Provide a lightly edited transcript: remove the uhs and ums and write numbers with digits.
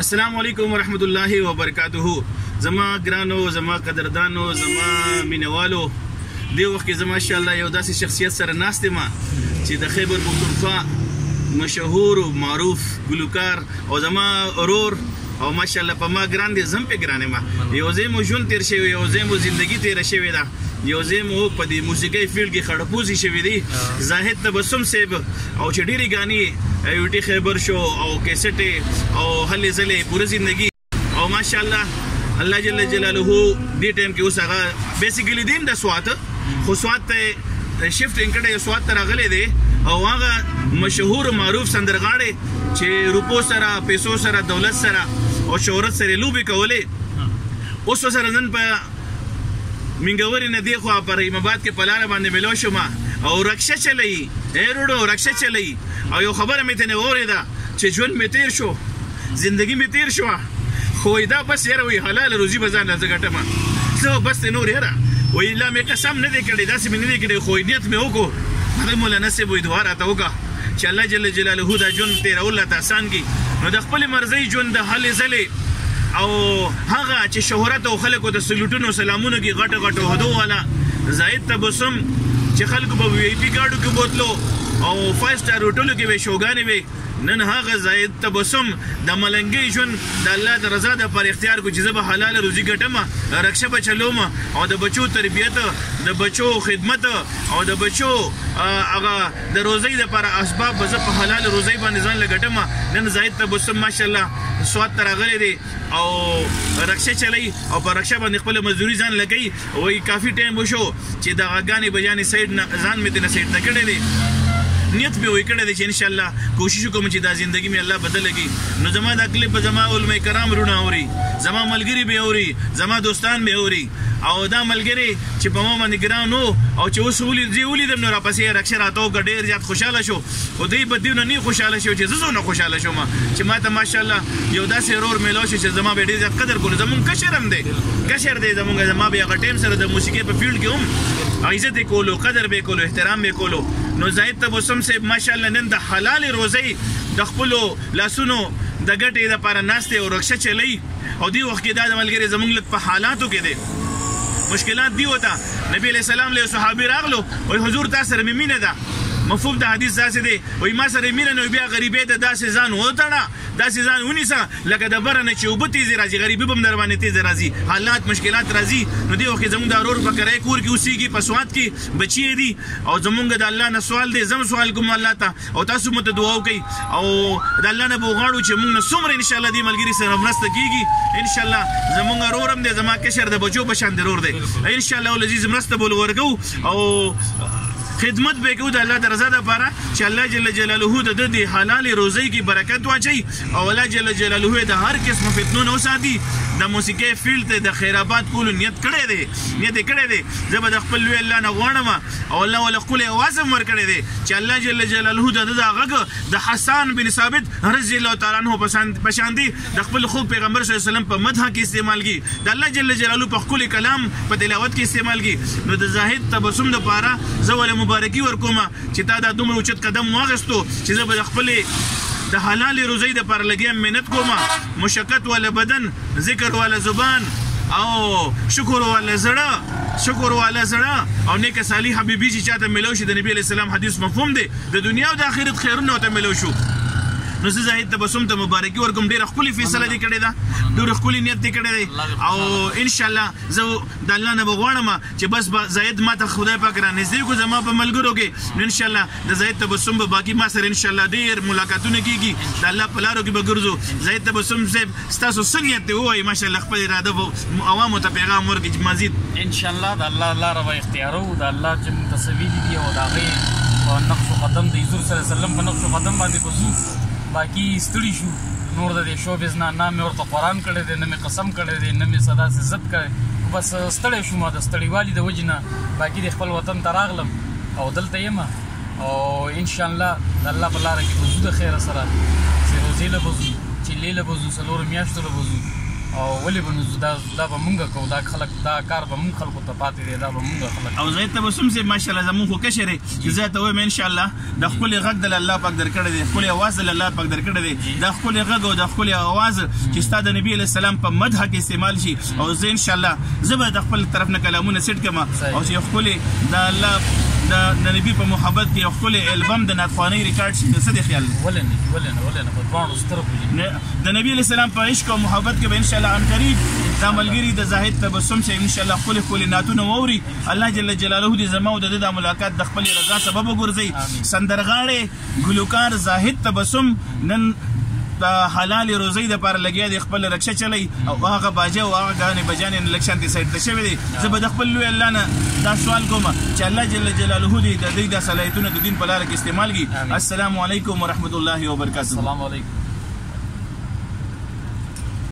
السلام علیکم ورحمت الله وبرکاته. زما ګرانو، زما قدردانو، زما مینوالو، دی وخت کې زما ماشاءالله یو داسې شخصیت سره ناست یم چې د خیبر پښتونخوا مشهور او معروف ګلوکار او زما ورور او ماشاءالله په ما ګران دی، زم په ګران یم. یو ځای مو ژوند تیر شوی، یو ځای مو زندگی تیر شوې ده، یو ځای مو په دې موسیقۍ فیلډ کې خړپوزي شوي دي. زاهد تبسم صاحب او چې ډېرې ګانې یوټي خیبر شو او کیسټې او هلې ځلې پوره زندگی او ماشاءالله الله جل جلاله دې ټایم کې اوس هغه بیسیکلی دیم د سوات خو سوات ته شفټ کړی، سوات ته راغلی دی او هغه مشهور معروف سندرغاړی چې روپو سره، پیسو سره، دولت سره او شهرت سره لوبې کولې، اوس سره نن په منګورې نه دی خوا په رحیم آباد کې په لاره باندې ملو شوم او رکشه چلوي، روډو رکشه چلوي او یو خبره مې ترې واورېده چې ژوند مې تیر شو، زندگی مې تیر شوه، خو دا بس یاره وایي حلال روزي به ځان له زه ګټمه، زه بس دی نور یاره وایي لا مې قسم نه دی کړی، داسې مې نه دی کړی، خو نیت مې وکړو. هغه مولانا صاحب وایي دعا راته وکړه چې الله جل جلاله دا ژوند تېرول راته اسان کړي. نو د خپلې مرضۍ ژوند د هلې ځلې او هغه چې شهرت او خلکو د سلوټونو سلامونو کې غټو غټو هدو والا زاهد تبسم چې خلکو په وی آی پي ګاډو کې بوتلو او 5 سټار هوټلو کې به شوګانې وي، نن هغه زاهد تبسم د ملنګۍ ژوند د الله د رضا د پر اختیار کو چې زه به حلال روزي ګټم، رکشه به چلوم او د بچو تربیت، د بچو خدمت او د بچو هغه د روزۍ د پر اسباب به زه په حلال روزۍ باندې ځان لګټم. نن زاهد تبسم ماشاءالله سوات ته راغلی دی او رکشه چلی او په رکشه باندې خپل مزدوري ځان لګوي. وایي کافي ټایم وشو چې د غاګانې بجانې سایډ نه ځان مې ترې سایډ ته کړی دی، نیت مې وایي کړی دی چې انشاءالله کوشش وکړم چې دا زندگی مې الله بدله کړي. نو زما دا کلیپ به زما علماء کرام رونه اوري، زما ملګري به اوري، زما دوستان به اوري او دا ملګري چې په ما باندې ګران وو او چې اوس ولیدم نو راپسې رکشه راته وکړه، ډېر زیات خوشحاله شو. خو دوی به دې نه خوشحاله شو چې زه نه خوشحاله شوم چې ما ته ماشاءالله یو داسې ورور میلاو شو چې زما به ډېر زیات قدر کولو. زمونږ کشر هم دی، کشر دی زمونږ، زما به هغه ټایم سره د موسیقۍ په فیلډ کې هم عزت یې کولو، قدر به یې کولو، احترام به یې کولو. نو زاهد تبسم صاحب ماشاءالله نن د حلال روزۍ د خپلو لاسونو د ګټې دپاره ناست او رکشه چلی او دې وخت کې دا د ملګري زمونږ لږ په حالاتو کې دی، مشکلات دی وته. نبی علیہ السلام له صحابي راغلو وایي حضور تا سره مې مینه ده، مفهوم د حدیث داسې دی، وایي ما سره مینه نو بیا غریبۍ ته داسې ځان وتړه، داسې ځان ونیسه لکه د بره نه چې اوبه تیزې راځي، غریبي به هم در باندې تیزې راځي، حالات مشکلات راځي. نو دې وخت کې زمونږ دا ورور په کرایه کور کې اوسېږي، په سوات کې بچي دي او زمونږ د الله نه سوال دی، زم سوال کوم الله ته او تاسو مو ته دعا وکړئ او د الله نه به وغواړو چې مونږ نه څومره انشاءالله دې ملګري سره مرسته کېږي. انشاءالله زمونږ ورور هم دی، زما کشر د بچو په شان ورور دی، انشاءالله العزیز مرسته به ورکوو او خدمت به کوو د الله د رضا دپاره چې الله جل جلاله د د حلال روزۍ کې برکت واچوي او الله جل جلاله د هر قسم فتنو نه وساتي. د موسیقۍ فیلډ ته د خیر آباد کولو نیت کړی دی، نیت یې کړی دی. زه به د خپل لوی الله نه غواړم او الله ول ښکلی اواز هم ورکړی دی چې الله جل جلاله د د غږ د حسان بن ثابت رضی الله تعالی عنه په شان دی د خپل خوږ پیغمبر صلی الله علیه وسلم په مدح کې استعمال کړي، د الله جل جلاله په ښکلي کلام په تلاوت کې استعمال کړي. نو د زاهد تبسم دپاره زه ول مبارکي ورکوم چې تا دا دومره اوچت قدم واخیستو چې زه به د خپلې د حلال روزۍ دپاره لګیم، محنت کوم، مشقت والا بدن، ذکر والا زبان او شکر والا زړه، شکر والا زړه او نیک صالح حبیبي چې چاته ملو شي د نبی علیه السلام حدیث مفهوم دی، د دنیا او د آخرت خیرونه ورته ملو شو. نو زه زاهد تبسم ته مبارکي ورکوم، ډېره ښکلې فیصله دې کړې ده، ډېر ښکلې نیت دې کړی دی او انشاءالله زه د الله نه به غواړم چې بس به زاهد ما ته خدای پاک رانږدې کړو زما په ملګرو کې. نو انشاءالله د زاهد تبسم به باقي ما سره انشاءالله ډېر ملاقاتونه کېږي، د الله په لارو کې به ګرځو. زاهد تبسم صاحب ستاسو څه نیت دی ووایي ماشاءالله خپل اراده به عوامو ته پیغام ورکړي مزید انشاءالله د الله لاره به اختیارو، د الله چې متصویري دي او د هغې په نقش و قدم د حضور صلی الله علیه وسلم په نقش و قدم باندې به ځو. باقي ستړي شو نور د دې شوبز نه مې ورته قرآن کړی دی، نه مې قسم کړی دی، نه مې صدا سے عزت کړی، بس ستړی شوم د ستړیوالي د وجې نه. باقي د خپل وطن ته راغلم او دلته یم او انشاءالله د الله په لاره کې به ځو د خیره سره، چې روزې له به ځو، چیلې له به ځو، څلورو میاشتو له به ځو او ولې به نو دا به مونږ کوو دا خلک دا کار به مونږ خلکو ته پاتې دی دا به مونږ خلک او زید تبسم صاحب ماشاءالله زمون خو کشر چې زه ته وایم ان شاء الله د خپل غږ د الله پاک درکړی دی خپل आवाज د الله پاک درکړی دی د خپل غږ او د خپل आवाज چې ستاسو د نبی علیه السلام په مدح کې استعمال شي او زه ان شاء الله زه به د خپل طرف نه کلامونه سیټ کما او چې خپل د الله د نبی په محبت کې خپل البم د ناتخواني ریکارډ شي څه دی خیال ولې نه په دوانو سترګو د نبی علیه السلام په عشق او محبت کې به ان شاء الله ان قریب دا ملګری د زاهد تبسم چې ان شاء الله خپل ناتونه ووري الله جل جلاله دې زما او د ملاقات د خپل رضا سبب وګرځي سندرغاړي ګلوکار زاهد تبسم نن د حلال روزي د پر لګیا د خپل رکشه چلی او هغه باجه او هغه غانې بجانې الیکشن ته سایت شوی دی زه به د خپل لوی الله نه دا سوال کوم چې الله جل جلاله دې د دې د صلاحیتونو د دین په لار کې استعمال کړي السلام علیکم ورحمت الله وبرکاته السلام علیکم